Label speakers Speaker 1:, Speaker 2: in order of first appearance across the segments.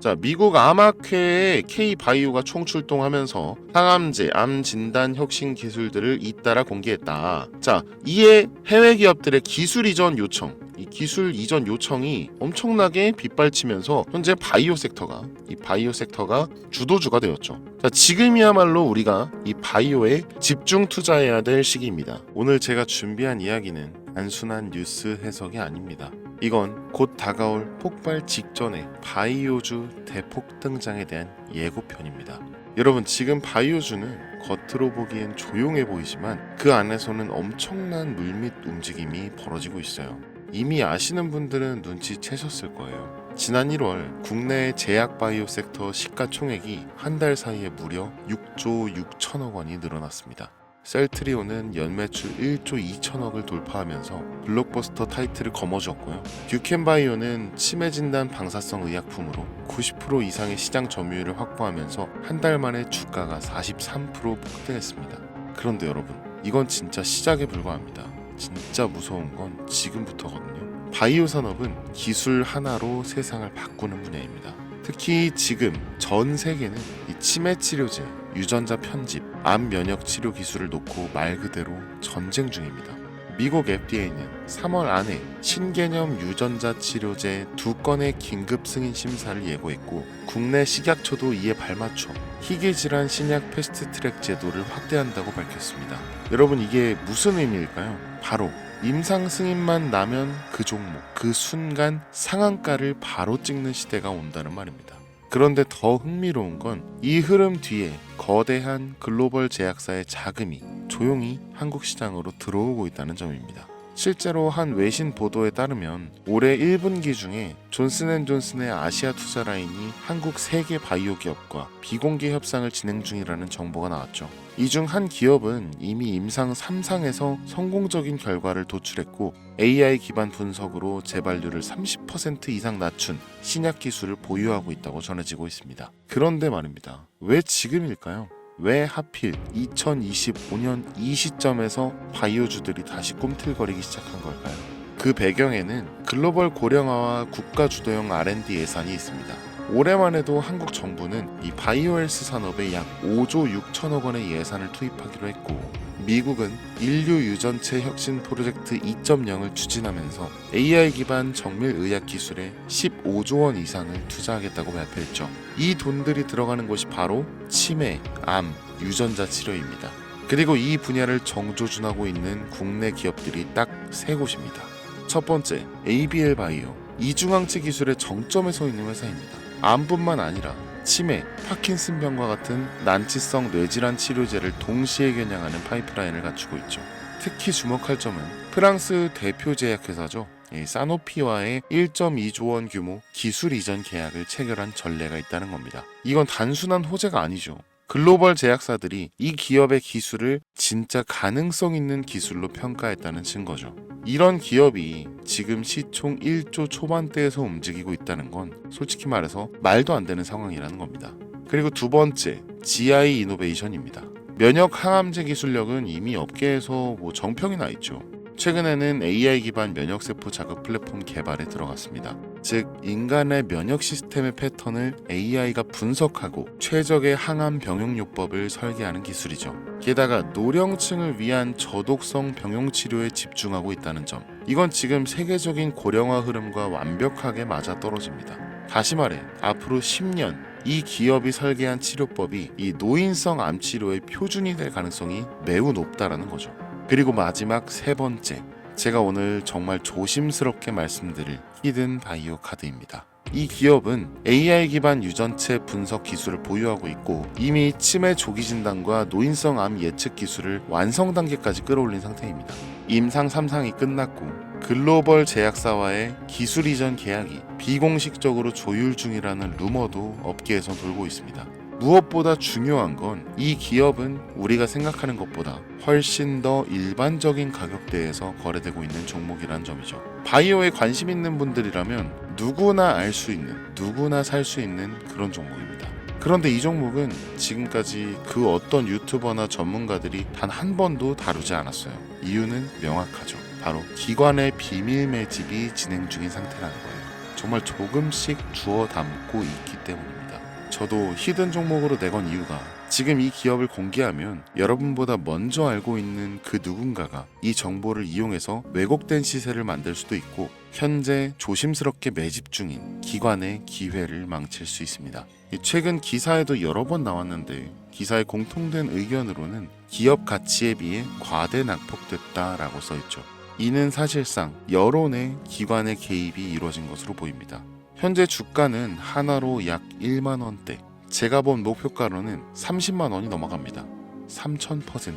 Speaker 1: 자, 미국 암학회의 K바이오가 총출동하면서 항암제, 암 진단 혁신 기술들을 잇따라 공개했다. 자, 이에 해외 기업들의 기술 이전 요청, 이 기술 이전 요청이 엄청나게 빗발치면서 현재 바이오 섹터가 주도주가 되었죠. 자, 지금이야말로 우리가 이 바이오에 집중 투자해야 될 시기입니다. 오늘 제가 준비한 이야기는 단순한 뉴스 해석이 아닙니다. 이건 곧 다가올 폭발 직전의 바이오주 대폭 등장에 대한 예고편입니다. 여러분, 지금 바이오주는 겉으로 보기엔 조용해 보이지만 그 안에서는 엄청난 물밑 움직임이 벌어지고 있어요. 이미 아시는 분들은 눈치채셨을 거예요. 지난 1월 국내 제약 바이오 섹터 시가총액이 한 달 사이에 무려 6조 6천억 원이 늘어났습니다. 셀트리온은 연매출 1조 2천억을 돌파하면서 블록버스터 타이틀을 거머쥐었고요. 듀켄바이오는 치매 진단 방사성 의약품으로 90% 이상의 시장 점유율을 확보하면서 한 달 만에 주가가 43% 폭등했습니다. 그런데 여러분, 이건 진짜 시작에 불과합니다. 진짜 무서운 건 지금부터거든요. 바이오 산업은 기술 하나로 세상을 바꾸는 분야입니다. 특히 지금 전 세계는 이 치매 치료제, 유전자 편집, 암 면역 치료 기술을 놓고 말 그대로 전쟁 중입니다. 미국 FDA는 3월 안에 신개념 유전자 치료제 2건의 긴급 승인 심사를 예고했고, 국내 식약처도 이에 발맞춰 희귀질환 신약 패스트트랙 제도를 확대한다고 밝혔습니다. 여러분, 이게 무슨 의미일까요? 바로 임상 승인만 나면 그 종목, 그 순간 상한가를 바로 찍는 시대가 온다는 말입니다. 그런데 더 흥미로운 건 이 흐름 뒤에 거대한 글로벌 제약사의 자금이 조용히 한국 시장으로 들어오고 있다는 점입니다. 실제로 한 외신 보도에 따르면 올해 1분기 중에 존슨앤존슨의 아시아 투자 라인이 한국 3개 바이오 기업과 비공개 협상을 진행 중이라는 정보가 나왔죠. 이 중 한 기업은 이미 임상 3상에서 성공적인 결과를 도출했고, AI 기반 분석으로 재발률을 30% 이상 낮춘 신약 기술을 보유하고 있다고 전해지고 있습니다. 그런데 말입니다. 왜 지금일까요? 왜 하필 2025년 이 시점에서 바이오주들이 다시 꿈틀거리기 시작한 걸까요? 그 배경에는 글로벌 고령화와 국가 주도형 R&D 예산이 있습니다. 올해만 해도 한국 정부는 이 바이오헬스 산업에 약 5조 6천억 원의 예산을 투입하기로 했고, 미국은 인류 유전체 혁신 프로젝트 2.0을 추진하면서 AI 기반 정밀 의학 기술에 15조 원 이상을 투자하겠다고 발표했죠. 이 돈들이 들어가는 곳이 바로 치매, 암, 유전자 치료입니다. 그리고 이 분야를 정조준하고 있는 국내 기업들이 딱 3곳입니다. 첫 번째, ABL 바이오. 이중항체 기술의 정점에 서 있는 회사입니다. 암뿐만 아니라 치매, 파킨슨병과 같은 난치성 뇌질환 치료제를 동시에 겨냥하는 파이프라인을 갖추고 있죠. 특히 주목할 점은 프랑스 대표 제약회사죠. 사노피와의 1.2조 원 규모 기술 이전 계약을 체결한 전례가 있다는 겁니다. 이건 단순한 호재가 아니죠. 글로벌 제약사들이 이 기업의 기술을 진짜 가능성 있는 기술로 평가했다는 증거죠. 이런 기업이 지금 시총 1조 초반대에서 움직이고 있다는 건 솔직히 말해서 말도 안 되는 상황이라는 겁니다. 그리고 두 번째, GI 이노베이션입니다. 면역 항암제 기술력은 이미 업계에서 정평이 나 있죠. 최근에는 AI 기반 면역세포 자극 플랫폼 개발에 들어갔습니다. 즉, 인간의 면역 시스템의 패턴을 AI가 분석하고 최적의 항암 병용요법을 설계하는 기술이죠. 게다가 노령층을 위한 저독성 병용 치료에 집중하고 있다는 점. 이건 지금 세계적인 고령화 흐름과 완벽하게 맞아떨어집니다. 다시 말해, 앞으로 10년 이 기업이 설계한 치료법이 이 노인성 암 치료의 표준이 될 가능성이 매우 높다라는 거죠. 그리고 마지막 3번째, 제가 오늘 정말 조심스럽게 말씀드릴 히든 바이오 카드입니다. 이 기업은 AI 기반 유전체 분석 기술을 보유하고 있고, 이미 치매 조기 진단과 노인성 암 예측 기술을 완성 단계까지 끌어올린 상태입니다. 임상 3상이 끝났고 글로벌 제약사와의 기술 이전 계약이 비공식적으로 조율 중이라는 루머도 업계에서 돌고 있습니다. 무엇보다 중요한 건 이 기업은 우리가 생각하는 것보다 훨씬 더 일반적인 가격대에서 거래되고 있는 종목이라는 점이죠. 바이오에 관심 있는 분들이라면 누구나 알 수 있는, 누구나 살 수 있는 그런 종목입니다. 그런데 이 종목은 지금까지 그 어떤 유튜버나 전문가들이 단 한 번도 다루지 않았어요. 이유는 명확하죠. 바로 기관의 비밀 매집이 진행 중인 상태라는 거예요. 정말 조금씩 주워 담고 있기 때문입니다. 저도 히든 종목으로 내건 이유가 지금 이 기업을 공개하면 여러분보다 먼저 알고 있는 그 누군가가 이 정보를 이용해서 왜곡된 시세를 만들 수도 있고 현재 조심스럽게 매집 중인 기관의 기회를 망칠 수 있습니다. 최근 기사에도 여러 번 나왔는데 기사의 공통된 의견으로는 기업 가치에 비해 과대 낙폭됐다라고 써있죠. 이는 사실상 여론의 기관의 개입이 이루어진 것으로 보입니다. 현재 주가는 하나로 약 1만 원대, 제가 본 목표가로는 30만 원이 넘어갑니다. 3000%.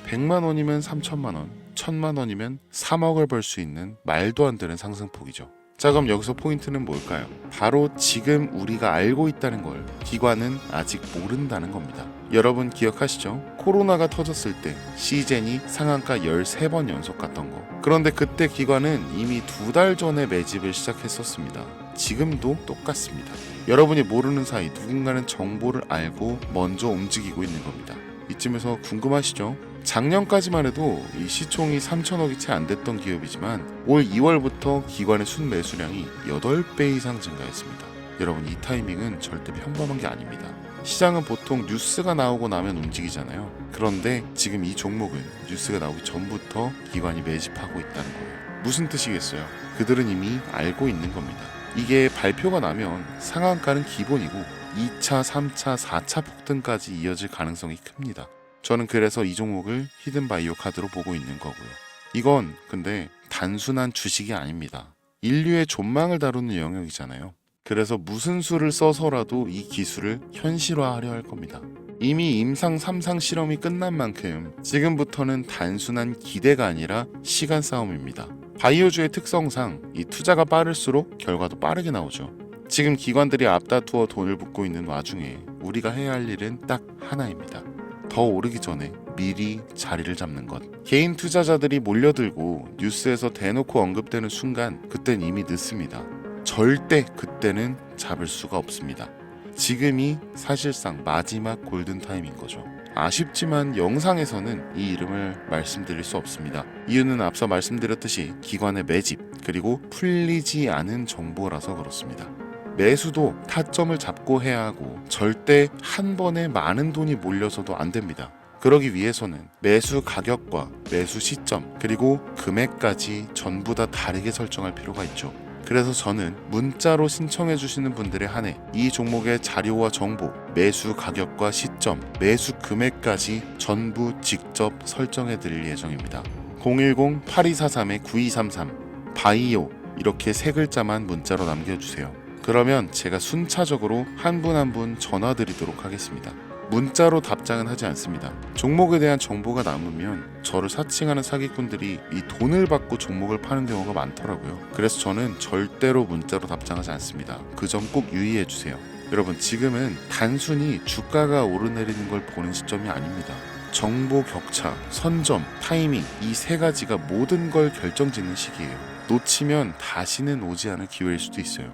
Speaker 1: 100만 원이면 3천만 원, 1000만 원이면 3억을 벌 수 있는 말도 안 되는 상승폭이죠. 자, 그럼 여기서 포인트는 뭘까요? 바로 지금 우리가 알고 있다는 걸 기관은 아직 모른다는 겁니다. 여러분 기억하시죠? 코로나가 터졌을 때 시젠이 상한가 13번 연속 갔던 거. 그런데 그때 기관은 이미 2달 전에 매집을 시작했었습니다. 지금도 똑같습니다. 여러분이 모르는 사이 누군가는 정보를 알고 먼저 움직이고 있는 겁니다. 이쯤에서 궁금하시죠? 작년까지만 해도 이 시총이 3천억이 채 안 됐던 기업이지만 올 2월부터 기관의 순매수량이 8배 이상 증가했습니다. 여러분 이 타이밍은 절대 평범한 게 아닙니다. 시장은 보통 뉴스가 나오고 나면 움직이잖아요. 그런데 지금 이 종목은 뉴스가 나오기 전부터 기관이 매집하고 있다는 거예요. 무슨 뜻이겠어요? 그들은 이미 알고 있는 겁니다. 이게 발표가 나면 상한가는 기본이고 2차, 3차, 4차 폭등까지 이어질 가능성이 큽니다. 저는 그래서 이 종목을 히든바이오 카드로 보고 있는 거고요. 이건 근데 단순한 주식이 아닙니다. 인류의 존망을 다루는 영역이잖아요. 그래서 무슨 수를 써서라도 이 기술을 현실화하려 할 겁니다. 이미 임상 3상 실험이 끝난 만큼 지금부터는 단순한 기대가 아니라 시간 싸움입니다. 바이오주의 특성상 이 투자가 빠를수록 결과도 빠르게 나오죠. 지금 기관들이 앞다투어 돈을 붓고 있는 와중에 우리가 해야 할 일은 딱 하나입니다. 더 오르기 전에 미리 자리를 잡는 것. 개인 투자자들이 몰려들고 뉴스에서 대놓고 언급되는 순간 그땐 이미 늦습니다. 절대 그때는 잡을 수가 없습니다. 지금이 사실상 마지막 골든타임인 거죠. 아쉽지만 영상에서는 이 이름을 말씀드릴 수 없습니다. 이유는 앞서 말씀드렸듯이 기관의 매집 그리고 풀리지 않은 정보라서 그렇습니다. 매수도 타점을 잡고 해야 하고 절대 한 번에 많은 돈이 몰려서도 안 됩니다. 그러기 위해서는 매수 가격과 매수 시점 그리고 금액까지 전부 다 다르게 설정할 필요가 있죠. 그래서 저는 문자로 신청해 주시는 분들에 한해 이 종목의 자료와 정보, 매수 가격과 시점, 매수 금액까지 전부 직접 설정해 드릴 예정입니다. 010-8243-9233 바이오 이렇게 세 글자만 문자로 남겨주세요. 그러면 제가 순차적으로 한 분 한 분 전화 드리도록 하겠습니다. 문자로 답장은 하지 않습니다. 종목에 대한 정보가 남으면 저를 사칭하는 사기꾼들이 이 돈을 받고 종목을 파는 경우가 많더라고요. 그래서 저는 절대로 문자로 답장하지 않습니다. 그 점 꼭 유의해 주세요. 여러분 지금은 단순히 주가가 오르내리는 걸 보는 시점이 아닙니다. 정보 격차, 선점, 타이밍 이 세 가지가 모든 걸 결정짓는 시기예요. 놓치면 다시는 오지 않을 기회일 수도 있어요.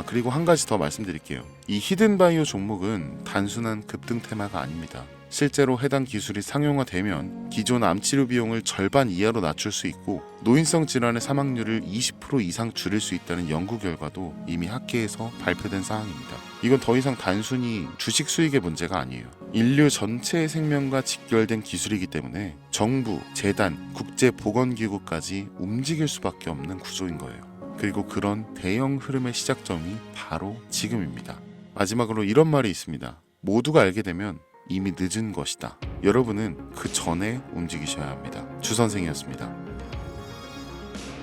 Speaker 1: 그리고 한 가지 더 말씀드릴게요. 이 히든바이오 종목은 단순한 급등 테마가 아닙니다. 실제로 해당 기술이 상용화되면 기존 암치료 비용을 절반 이하로 낮출 수 있고 노인성 질환의 사망률을 20% 이상 줄일 수 있다는 연구 결과도 이미 학계에서 발표된 사항입니다. 이건 더 이상 단순히 주식 수익의 문제가 아니에요. 인류 전체의 생명과 직결된 기술이기 때문에 정부, 재단, 국제보건기구까지 움직일 수밖에 없는 구조인 거예요. 그리고 그런 대형 흐름의 시작점이 바로 지금입니다. 마지막으로 이런 말이 있습니다. 모두가 알게 되면 이미 늦은 것이다. 여러분은 그 전에 움직이셔야 합니다. 주 선생이었습니다.